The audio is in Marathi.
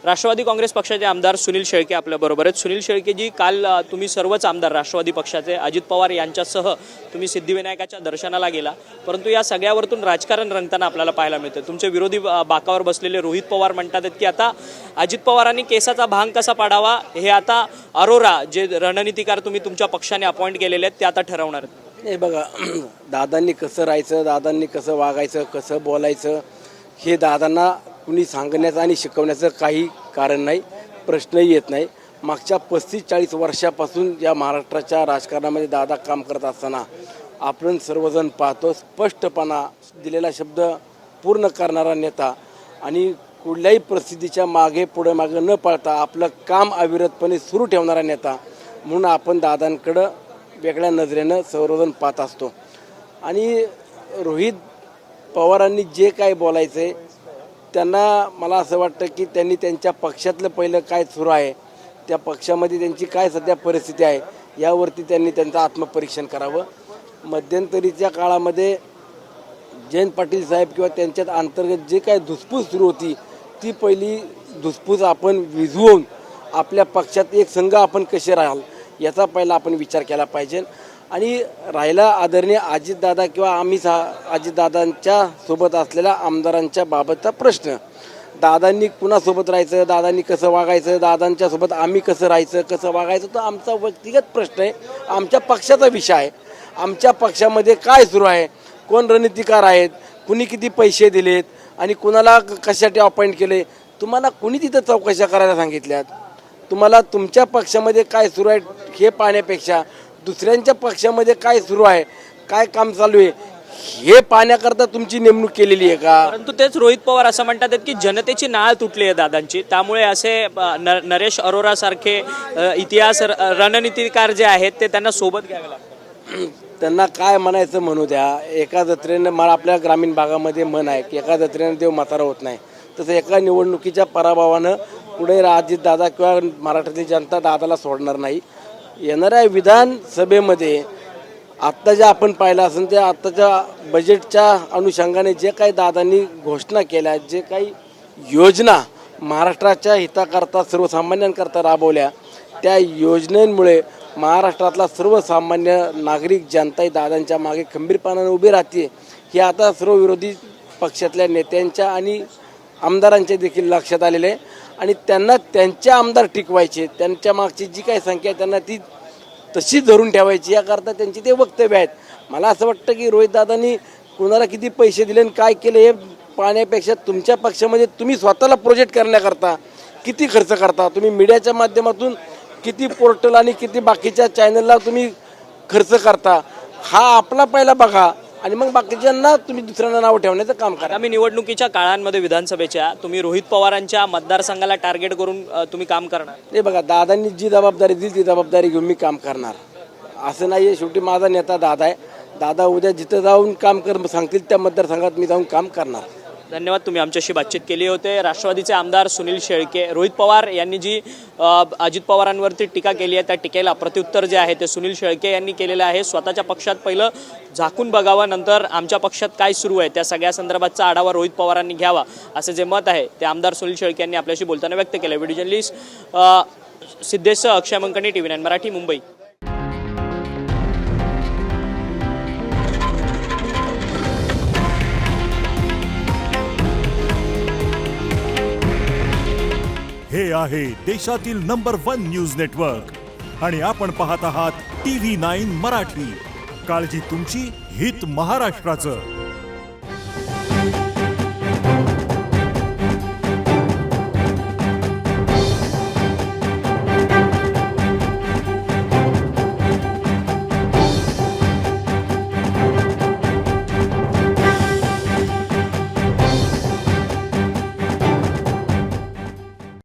राष्ट्रवादी काँग्रेस पक्षाचे आमदार सुनील शेळके आपल्याबरोबर आहेत। सुनील शेळकेजी, काल तुम्ही सर्वच आमदार राष्ट्रवादी पक्षाचे अजित पवार यांच्यासह तुम्ही सिद्धिविनायकाच्या दर्शनाला गेला, परंतु या सगळ्यावरतून राजकारण रंगताना आपल्याला पाहायला मिळतं। तुमचे विरोधी बाकावर बसलेले रोहित पवार म्हणतात की आता अजित पवारांनी केसाचा भांग कसा पाडावा हे आता अरोरा जे रणनीतिकार तुम्ही तुमच्या पक्षाने अपॉइंट केलेले आहेत ते आता ठरवणार आहेत। हे बघा, दादांनी कसं राहायचं, दादांनी कसं वागायचं, कसं बोलायचं हे दादांना कुणी सांगण्याचं आणि शिकवण्याचं काही कारण नाही, प्रश्नही येत नाही। मागच्या 35-40 वर्षापासून या महाराष्ट्राच्या राजकारणामध्ये दादा काम करत असताना आपण सर्वजण पाहतो, स्पष्टपणा दिलेला शब्द पूर्ण करणारा नेता आणि कुठल्याही परिस्थितीच्या मागे पुढे मागे न पळता आपलं काम अविरतपणे सुरू ठेवणारा नेता म्हणून आपण दादांकडं वेगळ्या नजरेनं सर्वजण पाहत असतो। आणि रोहित पवारांनी जे काय बोलायचं आहे त्यांना मला असं वाटतं की त्यांनी त्यांच्या पक्षातलं पहिलं काय सुरू आहे, त्या पक्षामध्ये त्यांची काय सध्या परिस्थिती आहे यावरती त्यांनी त्यांचं आत्मपरीक्षण करावं। मध्यंतरीच्या काळामध्ये जयंत पाटील साहेब किंवा त्यांच्यात अंतर्गत जे काय धुसफूस सुरू होती ती पहिली धुसफूस आपण विझवून आपल्या पक्षात एक संघ आपण कसे राहाल याचा पहिला आपण विचार केला पाहिजे। आणि राहिला आदरणीय अजितदादा किंवा आम्ही अजितदादांच्या सोबत असलेल्या आमदारांच्या बाबतचा प्रश्न, दादांनी कुणासोबत राहायचं, दादांनी कसं वागायचं, दादांच्या सोबत आम्ही कसं राहायचं, कसं वागायचं, तो आमचा व्यक्तिगत प्रश्न आहे, आमच्या पक्षाचा विषय आहे। आमच्या पक्षामध्ये काय सुरू आहे, कोण रणनीतिकार आहेत, कुणी किती पैसे दिलेत आणि कुणाला कशासाठी अपॉइंट केले, तुम्हाला कुणी तिथं चौकशा करायला सांगितल्यात? तुम्हाला तुमच्या पक्षामध्ये काय सुरू आहे हे पाहण्यापेक्षा दुसऱ्यांच्या पक्षामध्ये काय सुरू आहे, काय काम चालू आहे हे पाहण्याकरता तुमची नेमणूक केलेली आहे का? परंतु तेच रोहित पवार असं म्हणतात की जनतेची नाळ तुटली आहे दादांची, त्यामुळे असे नरेश अरोरा सारखे इतिहास रणनीतिकार जे आहेत ते त्यांना सोबत घ्यावे लागतात। त्यांना काय म्हणायचं म्हणू द्या। एका जत्रेनं मला आपल्या ग्रामीण भागामध्ये म्हण आहे की एका जत्रेनं देव म्हातारा होत नाही, तसं एका निवडणुकीच्या पराभवानं पुढे अजितदादा किंवा मराठ्याची जनता दादाला सोडणार नाही। येणाऱ्या विधानसभेमध्ये आत्ता जे आपण पाहिलं असेल ते आत्ताच्या बजेटच्या अनुषंगाने जे काही दादांनी घोषणा केल्या, जे काही योजना महाराष्ट्राच्या हिताकरता सर्वसामान्यांकरता राबवल्या, त्या योजनेमुळे महाराष्ट्रातला सर्वसामान्य नागरिक जनता दादांच्या मागे खंबीरपणाने उभी राहते हे आता सर्व विरोधी पक्षातल्या नेत्यांच्या आणि आमदारांच्या देखील लक्षात आलेले आहे। आणि त्यांना त्यांचे आमदार टिकवायचे, त्यांच्या मागची जी काही संख्या आहे त्यांना ती तशी धरून ठेवायची याकरता त्यांची ते वक्तव्य आहेत। मला असं वाटतं की रोहितदादांनी कुणाला किती पैसे दिले आणि काय केले हे पाहण्यापेक्षा तुमच्या पक्षामध्ये तुम्ही स्वतःला प्रोजेक्ट करण्याकरता किती खर्च करता, तुम्ही मीडियाच्या माध्यमातून किती पोर्टल आणि किती बाकीच्या चॅनलला तुम्ही खर्च करता हा आपला पहिला बघा आणि मग बाकीच्यांना तुम्ही दुसऱ्यांना नाव ठेवण्याचं काम करा। आम्ही निवडणुकीच्या काळांमध्ये विधानसभेच्या तुम्ही रोहित पवारांच्या मतदारसंघाला टार्गेट करून तुम्ही काम करणार? नाही बघा, दादांनी जी जबाबदारी दिली ती जबाबदारी घेऊन मी काम करणार, असं नाही आहे। शेवटी माझा नेता दादा आहे, दादा उद्या जिथं जाऊन काम कर सांगतील त्या मतदारसंघात मी जाऊन काम करणार। धन्यवाद, तुम्ही आमच्याशी बातचीत केली होते। राष्ट्रवादीचे आमदार सुनील शेळके, रोहित पवार यांनी जी अजित पवारांवरती टीका केली आहे त्या टीकेला प्रत्युत्तर जे आहे ते सुनील शेळके यांनी केलेलं आहे। स्वतःच्या पक्षात पहिलं झाकून बघावं, नंतर आमच्या पक्षात काय सुरू आहे त्या सगळ्या संदर्भाचा आढावा रोहित पवारांनी घ्यावा असं जे मत आहे ते आमदार सुनील शेळके यांनी आपल्याशी बोलताना व्यक्त केलं। व्हिडिओ जर्नलिस्ट सिद्धेश अक्षय मंकणी, TV9 मराठी, मुंबई। हे आहे देशातील नंबर 1 न्यूज नेटवर्क आणि आपण पाहत आहात TV9 मराठी। काळजी तुमची, हित महाराष्ट्राचं।